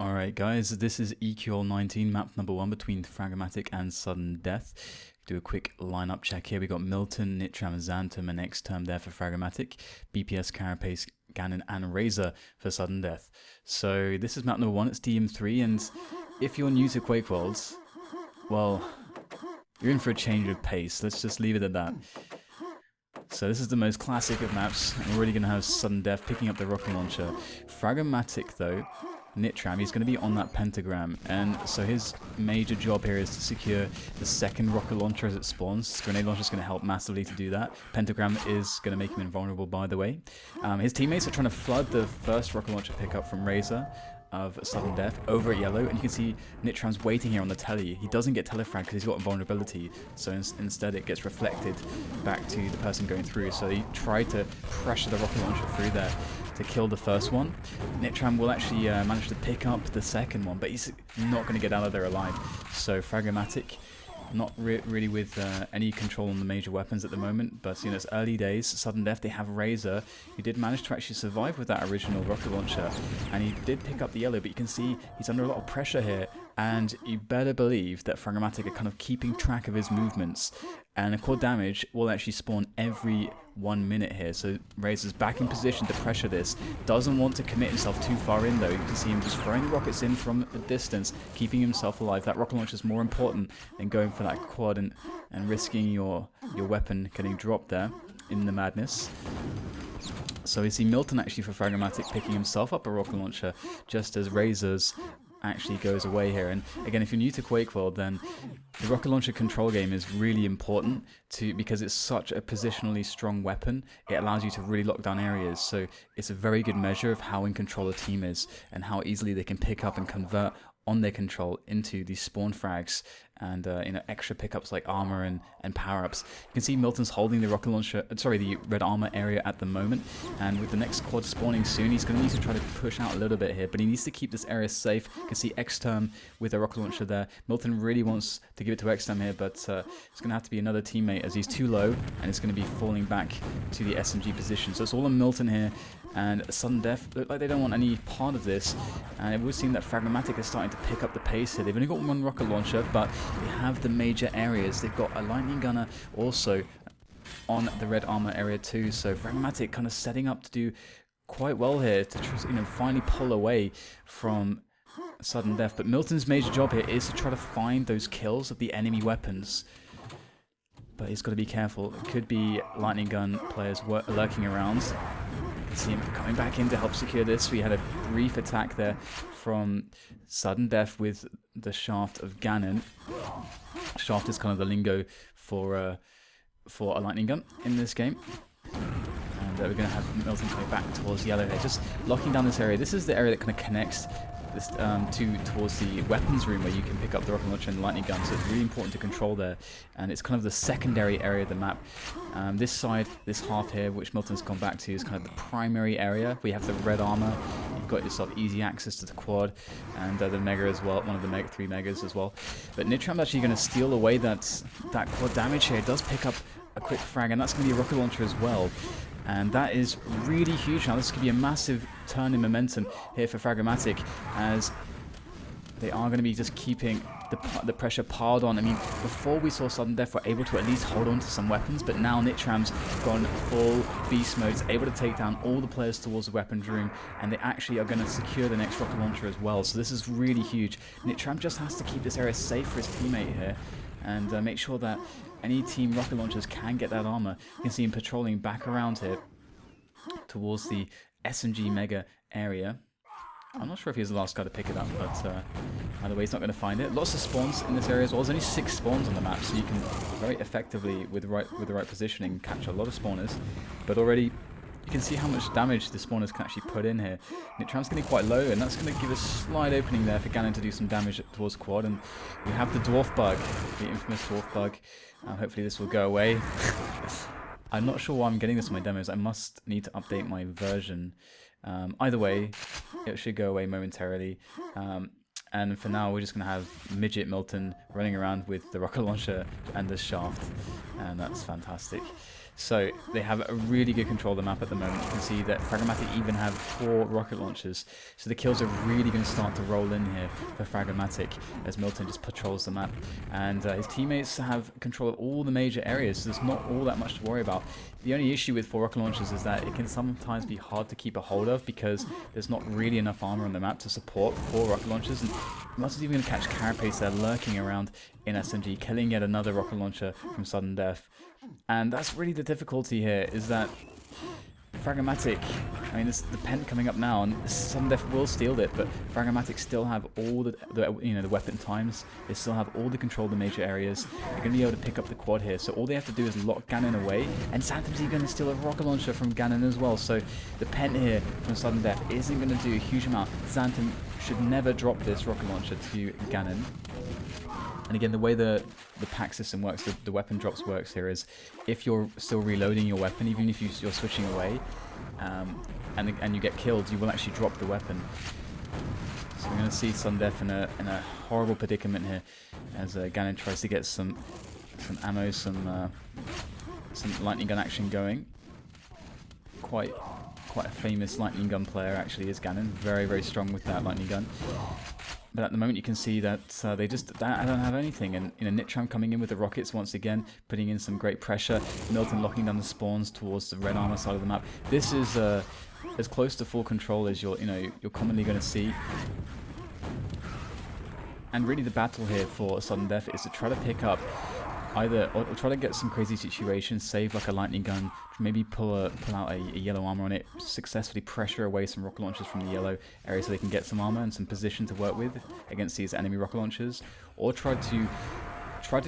Alright guys, this is EQL 19, map number 1 between fragomatic and sudden death. Do a quick lineup check here. We got Milton, Nitram, Xantum, and X-Term there for fragomatic, BPS, Carapace, Ganon, and Razor for sudden death. So this is map number 1, it's dm3, and if you're new to QuakeWorld, well, you're in for a change of pace. Let's just leave it at that. So this is the most classic of maps, and we're already going to have sudden death picking up the rocket launcher. Fragomatic though, Nitram, he's going to be on that pentagram, and so his major job here is to secure the second rocket launcher as it spawns. This grenade launcher is going to help massively to do that. Pentagram is going to make him invulnerable, by the way. His teammates are trying to flood the first rocket launcher pickup from Razor of sudden death over at yellow, and you can see Nitram's waiting here on the telly. He doesn't get telefrag because he's got invulnerability, so instead it gets reflected back to the person going through. So he tried to pressure the rocket launcher through there to kill the first one. Nitram will actually manage to pick up the second one, but he's not going to get out of there alive. So fragomatic, not really with any control on the major weapons at the moment, but you know, it's early days. Sudden death, they have Razor, who did manage to actually survive with that original rocket launcher, and he did pick up the yellow, but you can see he's under a lot of pressure here, and you better believe that fragomatic are kind of keeping track of his movements, and a core damage will actually spawn every 1 minute here. So Razor's back in position to pressure this, doesn't want to commit himself too far in though. You can see him just throwing the rockets in from a distance, keeping himself alive. That rocket launcher is more important than going for that quad and risking your weapon getting dropped there in the madness. So we see Milton actually for fragomatic picking himself up a rocket launcher just as Razor's actually goes away here. And again, if you're new to QuakeWorld, then the rocket launcher control game is really important because it's such a positionally strong weapon. It allows you to really lock down areas, so it's a very good measure of how in control a team is and how easily they can pick up and convert on their control into these spawn frags and you know, extra pickups like armor and power-ups. You can see Milton's holding the rocket launcher, the red armor area at the moment, and with the next quad spawning soon, he's going to need to try to push out a little bit here, but he needs to keep this area safe. You can see X-Term with a rocket launcher there. Milton really wants to give it to X-Term here, but it's going to have to be another teammate as he's too low, and it's going to be falling back to the SMG position. So it's all on Milton here, and sudden death look like they don't want any part of this, and it would seem that fragomatic is starting to pick up the pace here. They've only got one rocket launcher, but they have the major areas. They've got a lightning gunner also on the red armor area too, so fragomatic kind of setting up to do quite well here to finally pull away from sudden death. But Milton's major job here is to try to find those kills of the enemy weapons, but he's got to be careful. It could be lightning gun players lurking around. You can see him coming back in to help secure this. We had a brief attack there from sudden death with the shaft of Ganon. Shaft is kind of the lingo for a lightning gun in this game. And we're going to have Milton coming back towards yellow here, just locking down this area. This is the area that kind of connects this towards the weapons room where you can pick up the rocket launcher and lightning gun, so it's really important to control there, and it's kind of the secondary area of the map. This side, this half here, which Milton's gone back to, is kind of the primary area. We have the red armor, you've got yourself easy access to the quad, and the mega as well, one of the three megas as well. But Nitram's actually going to steal away that quad damage here. It does pick up a quick frag, and that's going to be a rocket launcher as well. And that is really huge now. This could be a massive turn in momentum here for fragomatic, as they are going to be just keeping the pressure piled on. I mean, before we saw sudden death were able to at least hold on to some weapons, but now Nitram's gone full beast mode, is able to take down all the players towards the weapons room, and they actually are going to secure the next rocket launcher as well. So this is really huge. Nitram just has to keep this area safe for his teammate here, and make sure that any team rocket launchers can get that armor. You can see him patrolling back around here towards the SMG mega area. I'm not sure if he's the last guy to pick it up, but either way, he's not going to find it. Lots of spawns in this area as well. There's only 6 spawns on the map, so you can very effectively, with the right positioning, catch a lot of spawners. But already, you can see how much damage the spawners can actually put in here. Nitram's getting quite low, and that's going to give a slight opening there for Ganon to do some damage towards quad. And we have the dwarf bug, the infamous dwarf bug. Hopefully this will go away. I'm not sure why I'm getting this in my demos. I must need to update my version. Either way, it should go away momentarily. And for now, we're just going to have Midget Milton running around with the rocket launcher and the shaft. And that's fantastic. So they have a really good control of the map at the moment. You can see that fragomatic even have 4 rocket launchers. So the kills are really going to start to roll in here for fragomatic as Milton just patrols the map. And his teammates have control of all the major areas, so there's not all that much to worry about. The only issue with 4 rocket launchers is that it can sometimes be hard to keep a hold of because there's not really enough armor on the map to support 4 rocket launchers. And Milton's even going to catch Carapace there lurking around in SMG, killing yet another rocket launcher from sudden death. And that's really the difficulty here, is that fragomatic, I mean, this the pen coming up now, and sudden death will steal it, but fragomatic still have all the weapon times. They still have all the control of the major areas. They're going to be able to pick up the quad here, so all they have to do is lock Ganon away, and Xanthem's even going to steal a rocket launcher from Ganon as well. So the pen here from sudden death isn't going to do a huge amount. Xanthem should never drop this rocket launcher to Ganon. And again, the way the pack system works, the weapon drops works here is if you're still reloading your weapon, even if you're switching away, and you get killed, you will actually drop the weapon. So we're going to see Sudden Death in a horrible predicament here as Ganon tries to get some ammo, some lightning gun action going. Quite a famous lightning gun player actually is Ganon. Very, very strong with that lightning gun. But at the moment you can see that they just don't have anything, and Nitram coming in with the rockets once again, putting in some great pressure. Milton locking down the spawns towards the red armor side of the map. This is as close to full control as you're commonly going to see. And really the battle here for Sudden Death is to try to pick up either, or try to get some crazy situations, save like a lightning gun, maybe pull out a yellow armor on it, successfully pressure away some rocket launchers from the yellow area so they can get some armor and some position to work with against these enemy rocket launchers, or try to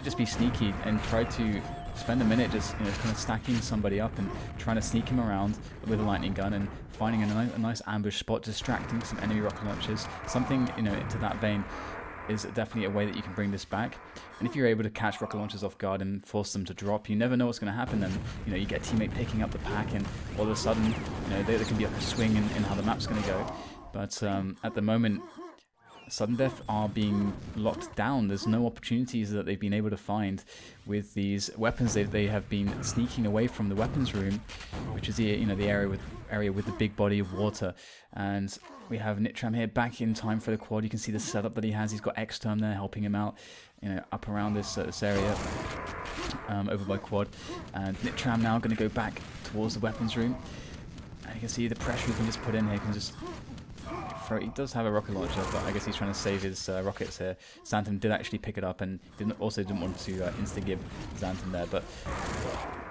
just be sneaky and try to spend a minute just kind of stacking somebody up and trying to sneak him around with a lightning gun and finding a nice ambush spot, distracting some enemy rocket launchers. Something to that vein is definitely a way that you can bring this back. And if you're able to catch rocket launchers off guard and force them to drop, you never know what's going to happen. Then you get a teammate picking up the pack, and all of a sudden there can be like a swing in how the map's going to go. But at the moment, Sudden Death are being locked down. There's no opportunities that they've been able to find with these weapons. They have been sneaking away from the weapons room, which is the area with the big body of water. And we have Nitram here back in time for the quad. You can see the setup that he has. He's got X-Term there helping him out, up around this area over by quad. And Nitram now going to go back towards the weapons room. And you can see the pressure he can just put in here. He can just he does have a rocket launcher, but I guess he's trying to save his rockets here. Xanthem did actually pick it up and didn't want to insta-give Xanthem there, but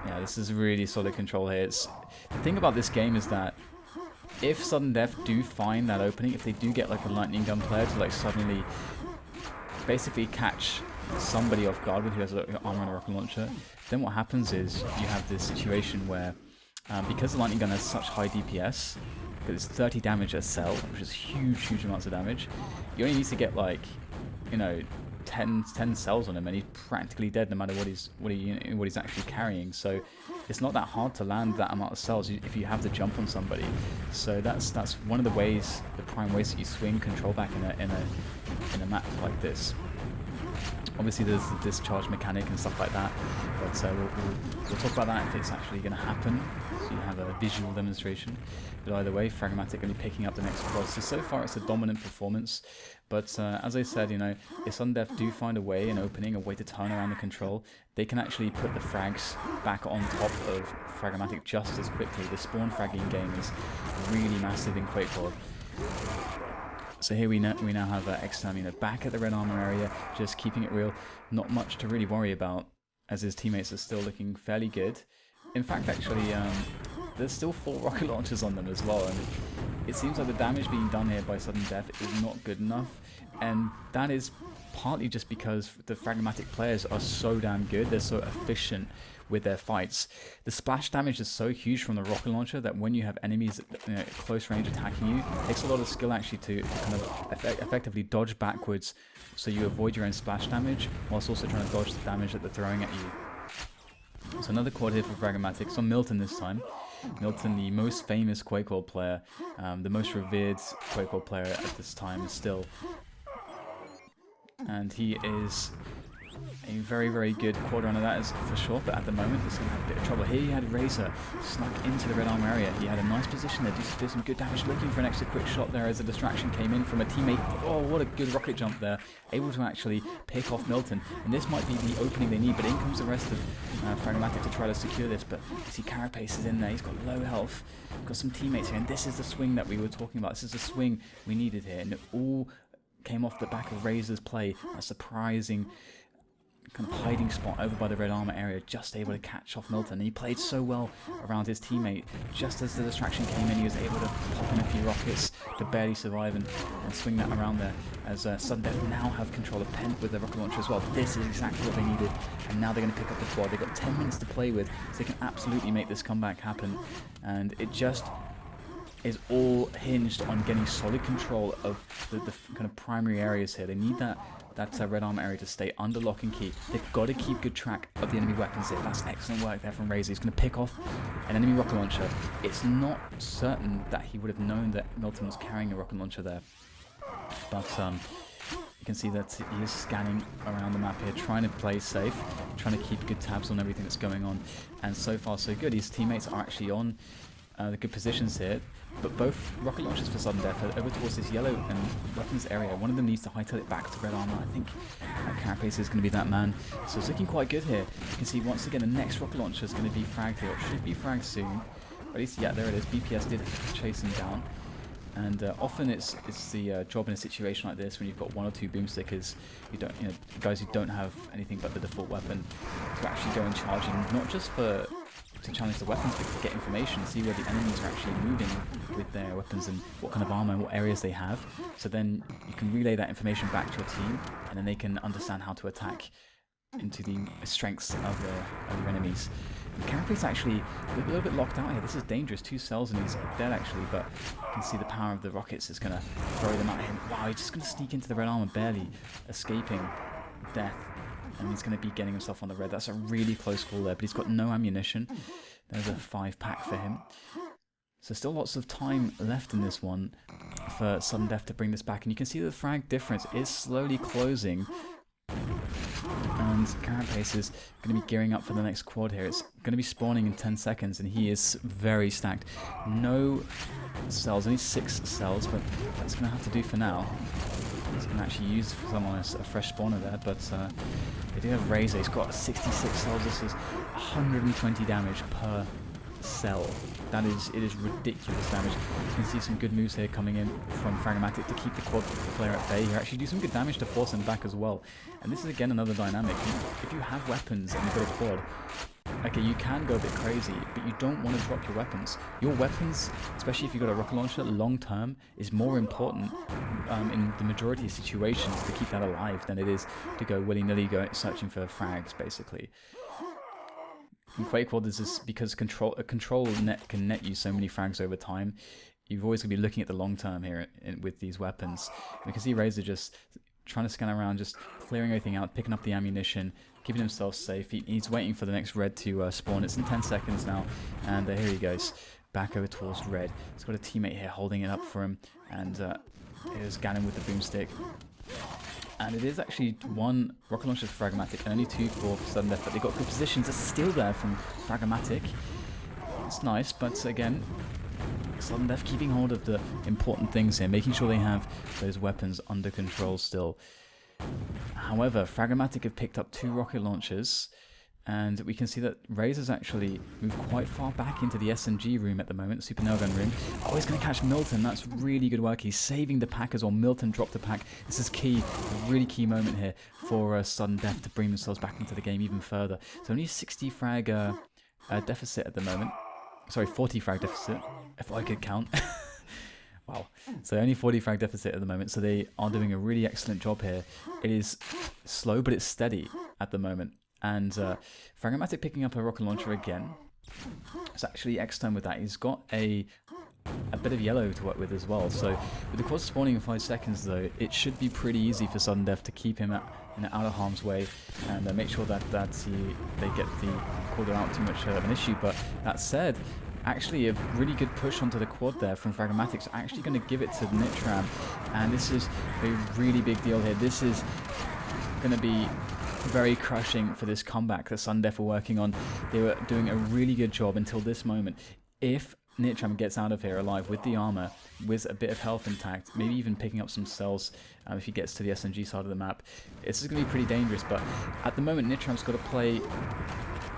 yeah, this is really solid control here. The thing about this game is that if Sudden Death do find that opening, if they do get like a lightning gun player to suddenly basically catch somebody off guard with who has armor and a rocket launcher, then what happens is you have this situation where because the lightning gun has such high DPS, because it's 30 damage a cell, which is huge amounts of damage, you only need to get 10 cells on him and he's practically dead no matter what he's actually carrying. So it's not that hard to land that amount of cells if you have the jump on somebody. So that's one of the ways, the prime ways that you swing control back in a map like this. Obviously there's the discharge mechanic and stuff like that, but we'll talk about that if it's actually going to happen, so you have a visual demonstration. But either way, fragomatic only picking up the next quad. So far it's a dominant performance, but as I said, if Sudden Death do find a way, an opening, a way to turn around the control, they can actually put the frags back on top of fragomatic just as quickly. The spawn fragging game is really massive in QuakeWorld. So here we now have X-Term back at the red armor area, just keeping it real. Not much to really worry about, as his teammates are still looking fairly good. In fact, actually, there's still 4 rocket launchers on them as well, and it seems like the damage being done here by Sudden Death is not good enough, and that is partly just because the fragomatic players are so damn good. They're so efficient with their fights. The splash damage is so huge from the rocket launcher that when you have enemies at close range attacking you, it takes a lot of skill actually to kind of effectively dodge backwards so you avoid your own splash damage whilst also trying to dodge the damage that they're throwing at you. So another quad here for fragomatic. It's on Milton this time. Milton, the most famous QuakeWorld player, the most revered QuakeWorld player at this time still. And he A very, very good quad runner, that is for sure, but at the moment it's going to have a bit of trouble. Here you had Razor snuck into the red armor area. He had a nice position there, did some good damage, looking for an extra quick shot there as a distraction came in from a teammate. Oh, what a good rocket jump there. Able to actually pick off Milton, and this might be the opening they need, but in comes the rest of fragomatic to try to secure this, but you see Carapace is in there, he's got low health, got some teammates here, and this is the swing that we were talking about. This is the swing we needed here, and it all came off the back of Razor's play, a surprising kind of hiding spot over by the red armor area, just able to catch off Milton. And he played so well around his teammate. Just as the distraction came in, he was able to pop in a few rockets to barely survive and swing that around there. As Sudden Death now have control of Pent with their rocket launcher as well. This is exactly what they needed, and now they're going to pick up the quad. They've got 10 minutes to play with, so they can absolutely make this comeback happen. And it just is all hinged on getting solid control of the kind of primary areas here. They need that red armor area to stay under lock and key. They've got to keep good track of the enemy weapons here. That's excellent work there from Razor. He's going to pick off an enemy rocket launcher. It's not certain that he would have known that Milton was carrying a rocket launcher there, but you can see that he is scanning around the map here, trying to play safe, trying to keep good tabs on everything that's going on, and so far so good. His teammates are actually on the good positions here, but both rocket launchers for Sudden Death are over towards this yellow and weapons area. One of them needs to hightail it back to red armor. I think Carapace is going to be that man, so it's looking quite good here. You can see once again the next rocket launcher is going to be fragged here, or should be fragged soon. Or at least, yeah, there it is. BPS did chase him down. And often it's the job in a situation like this when you've got one or two boomstickers, guys who don't have anything but the default weapon, to actually go and charge in, not just to challenge the weapons, but to get information, see where the enemies are actually moving with their weapons and what kind of armor and what areas they have. So then you can relay that information back to your team, and then they can understand how to attack into the strengths of your enemies. Carapace actually a little bit locked out here. This is dangerous. 2 cells and he's dead actually, but you can see the power of the rockets is going to throw them at him. Wow, he's just going to sneak into the red armor, barely escaping death. And he's going to be getting himself on the red. That's a really close call there, but he's got no ammunition. There's a 5-pack for him. So still lots of time left in this one for Sudden Death to bring this back. And you can see the frag difference is slowly closing. And Carapace is going to be gearing up for the next quad here. It's going to be spawning in 10 seconds, and he is very stacked. No cells, only 6 cells, but that's going to have to do for now. He's going to actually use someone as a fresh spawner there, but they do have Razor. He's got 66 cells. This is 120 damage per cell. It is ridiculous damage. You can see some good moves here coming in from fragomatic to keep the quad player at bay. You actually do some good damage to force him back as well. And this is again another dynamic. If you have weapons and you've got a quad, okay, you can go a bit crazy, but you don't want to drop your weapons. Your weapons, especially if you've got a rocket launcher, long term is more important in the majority of situations to keep that alive than it is to go willy-nilly searching for frags, basically. In QuakeWorld, this is because a control net can net you so many frags over time. You've always going to be looking at the long term here with these weapons. We can see Razor just trying to scan around, just clearing everything out, picking up the ammunition, keeping himself safe. He's waiting for the next red to spawn. It's in 10 seconds now, and here he goes, back over towards red. He's got a teammate here holding it up for him, and here's Ganon with the boomstick. And it is actually 1 rocket launcher for fragomatic and only 2 for Sudden Death, but they've got good positions. There's a steal there from fragomatic. It's nice, but again, Sudden Death keeping hold of the important things here, making sure they have those weapons under control still. However, fragomatic have picked up 2 rocket launchers, and we can see that Razor's actually moved quite far back into the SMG room at the moment, the Super Nail Gun room. Oh, he's going to catch Milton. That's really good work. He's saving the pack as well. Milton dropped the pack. This is key, a really key moment here for Sudden Death to bring themselves back into the game even further. So only 60 frag deficit at the moment. Sorry, 40 frag deficit, if I could count. Wow. So only 40 frag deficit at the moment, so they are doing a really excellent job here. It is slow, but it's steady at the moment. And fragomatic picking up a rocket launcher again. It's actually X-Turn with that. He's got a bit of yellow to work with as well. So with the quad spawning in 5 seconds though, it should be pretty easy for Sudden Death to keep him out of harm's way and make sure that they get the quad out too much of an issue. But that said, actually a really good push onto the quad there from fragomatic. Actually going to give it to Nitram, and this is a really big deal here. This is going to be very crushing for this comeback that Sudden Death were working on. They were doing a really good job until this moment. If Nitram gets out of here alive with the armor, with a bit of health intact, maybe even picking up some cells if he gets to the SMG side of the map, this is going to be pretty dangerous. But at the moment, Nitram's got to play...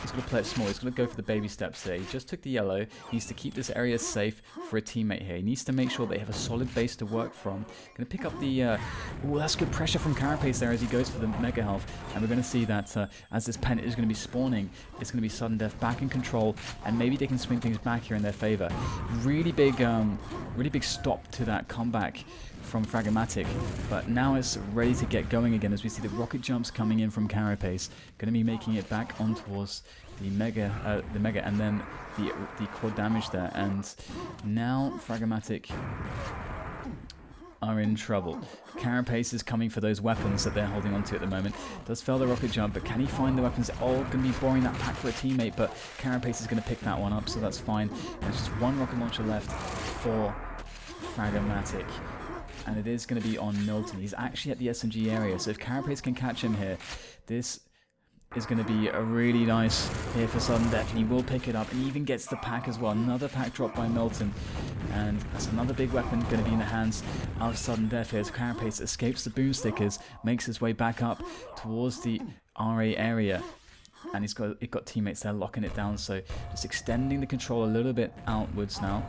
He's going to play it small. He's going to go for the baby steps here. He just took the yellow. He needs to keep this area safe for a teammate here. He needs to make sure they have a solid base to work from. Going to pick up the... oh, that's good pressure from Carapace there as he goes for the mega health. And we're going to see that as this pen is going to be spawning, it's going to be Sudden Death back in control. And maybe they can swing things back here in their favor. Really big stop to that comeback from Fragomatic, but now it's ready to get going again as we see the rocket jumps coming in from Carapace. Going to be making it back on towards the mega and then the quad damage there, and now Fragomatic are in trouble. Carapace is coming for those weapons that they're holding onto at the moment. Does fail the rocket jump, but can he find the weapons? Oh, going to be boring that pack for a teammate, but Carapace is going to pick that one up, so that's fine. There's just one rocket launcher left for Fragomatic. And it is going to be on Milton. He's actually at the SMG area, so if Carapace can catch him here, this is going to be a really nice here for Sudden Death, and he will pick it up, and he even gets the pack as well. Another pack drop by Milton, and that's another big weapon going to be in the hands of Sudden Death here as Carapace escapes the boomstickers, makes his way back up towards the RA area. And he's got teammates there locking it down, so just extending the control a little bit outwards now.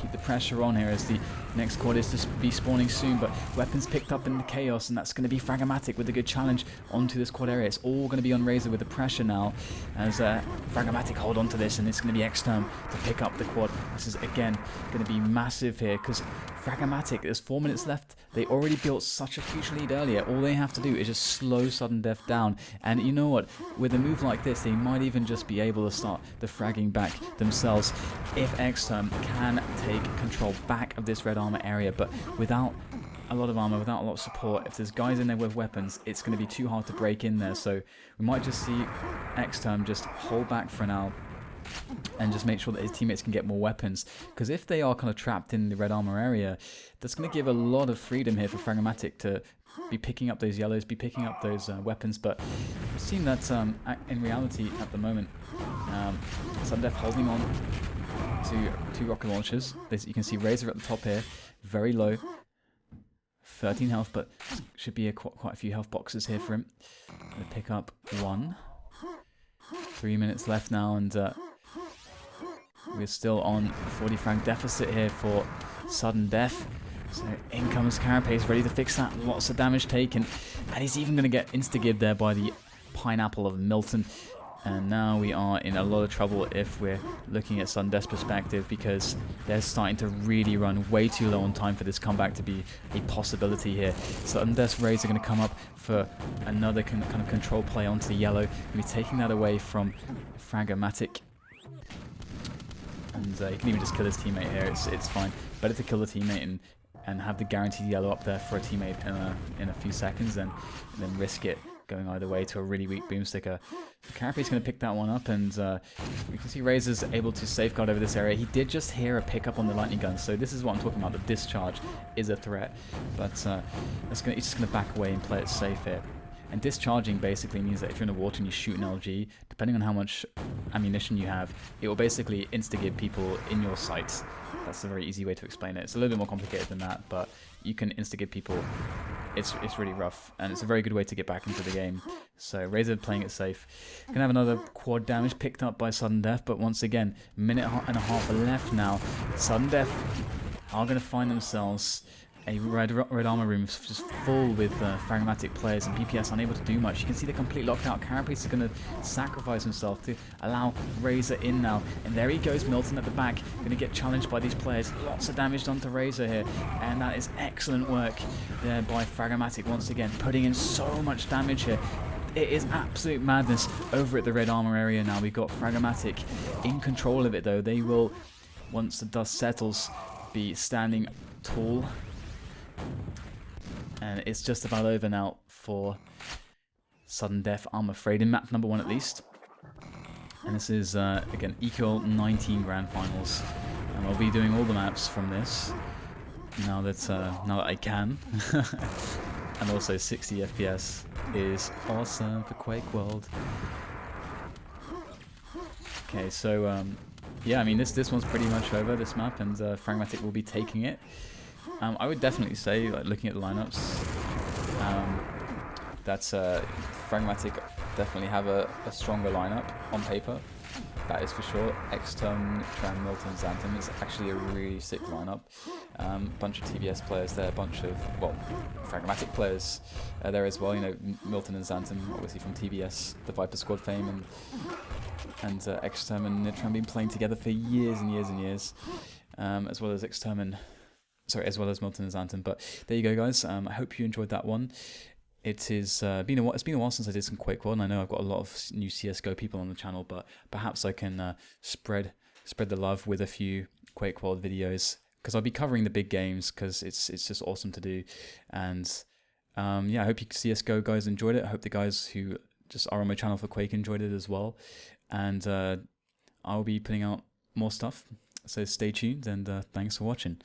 Keep the pressure on here as the next quad is to be spawning soon, but weapons picked up in the chaos, and that's going to be Fragomatic with a good challenge onto this quad area. It's all going to be on Razor with the pressure now as Fragomatic hold on to this, and it's going to be Xterm to pick up the quad. This is again going to be massive here because Fragomatic, there's 4 minutes left. They already built such a huge lead earlier. All they have to do is just slow Sudden Death down, and you know what, with a move like this they might even just be able to start the fragging back themselves if Xterm can take control back of this red armor area. But without a lot of armor, without a lot of support, if there's guys in there with weapons, it's going to be too hard to break in there. So we might just see Xterm just hold back for now and just make sure that his teammates can get more weapons, because if they are kind of trapped in the red armor area, that's going to give a lot of freedom here for Fragomatic to be picking up those yellows, be picking up those weapons. But we've seen that in reality at the moment, Sudden Death holding on to 2 rocket launchers. You can see Razor at the top here, very low, 13 health, but should be quite a few health boxes here for him. Gonna pick up 1. 3 minutes left now, and we're still on a 40 frag deficit here for Sudden Death. So in comes Carapace, ready to fix that. Lots of damage taken, and he's even going to get insta-gibbed there by the pineapple of Milton. And now we are in a lot of trouble if we're looking at Sudden Death's perspective, because they're starting to really run way too low on time for this comeback to be a possibility here. Sudden Death's Rays are going to come up for another kind of control play onto the yellow. We'll be taking that away from Fragomatic. And he can even just kill his teammate here. It's fine. Better to kill the teammate and have the guaranteed yellow up there for a teammate in a few seconds than risk it going either way to a really weak boomsticker. Carapace's going to pick that one up, and we can see Razor's able to safeguard over this area. He did just hear a pickup on the lightning gun, so this is what I'm talking about. The discharge is a threat, but he's just going to back away and play it safe here. And discharging basically means that if you're in the water and you shoot an LG, depending on how much ammunition you have, it will basically instigate people in your sights. That's a very easy way to explain it. It's a little bit more complicated than that, but you can instigate people. It's really rough, and it's a very good way to get back into the game. So Razor playing it safe. Gonna have another quad damage picked up by Sudden Death, but once again, minute and a half left now. Sudden Death are gonna find themselves a red armor room just full with Fragomatic players, and PPS unable to do much. You can see they're completely locked out. Carapace is going to sacrifice himself to allow Razor in now. And there he goes, Milton at the back, going to get challenged by these players. Lots of damage done to Razor here, and that is excellent work there by Fragomatic once again, putting in so much damage here. It is absolute madness over at the red armor area now. We've got Fragomatic in control of it though. They will, once the dust settles, be standing tall. And it's just about over now for Sudden Death, I'm afraid, in map number 1 at least. And this is, again, EQL 19 Grand Finals. And I'll be doing all the maps from this, now that I can. and also 60 FPS is awesome for QuakeWorld. Okay, so yeah, I mean this one's pretty much over, this map, and fragomatic will be taking it. I would definitely say, like, looking at the lineups, that fragomatic definitely have a stronger lineup on paper. That is for sure. Exterm, Tram, Milton, Xanthem. It's actually a really sick lineup. Bunch of TBS players there, bunch of, well, fragomatic players there as well. You know, Milton and Xanthem, obviously from TBS, the Viper Squad fame, and Exterm and Nitram been playing together for years and years and years, as well as Exterm and, sorry, as well as Milton and Xanthem. But there you go, guys. I hope you enjoyed that one. It is been a while. It's been a while since I did some QuakeWorld, and I know I've got a lot of new CS:GO people on the channel, but perhaps I can spread the love with a few QuakeWorld videos, because I'll be covering the big games, because it's just awesome to do. And yeah, I hope you CS:GO guys enjoyed it. I hope the guys who just are on my channel for Quake enjoyed it as well. And I'll be putting out more stuff, so stay tuned, and thanks for watching.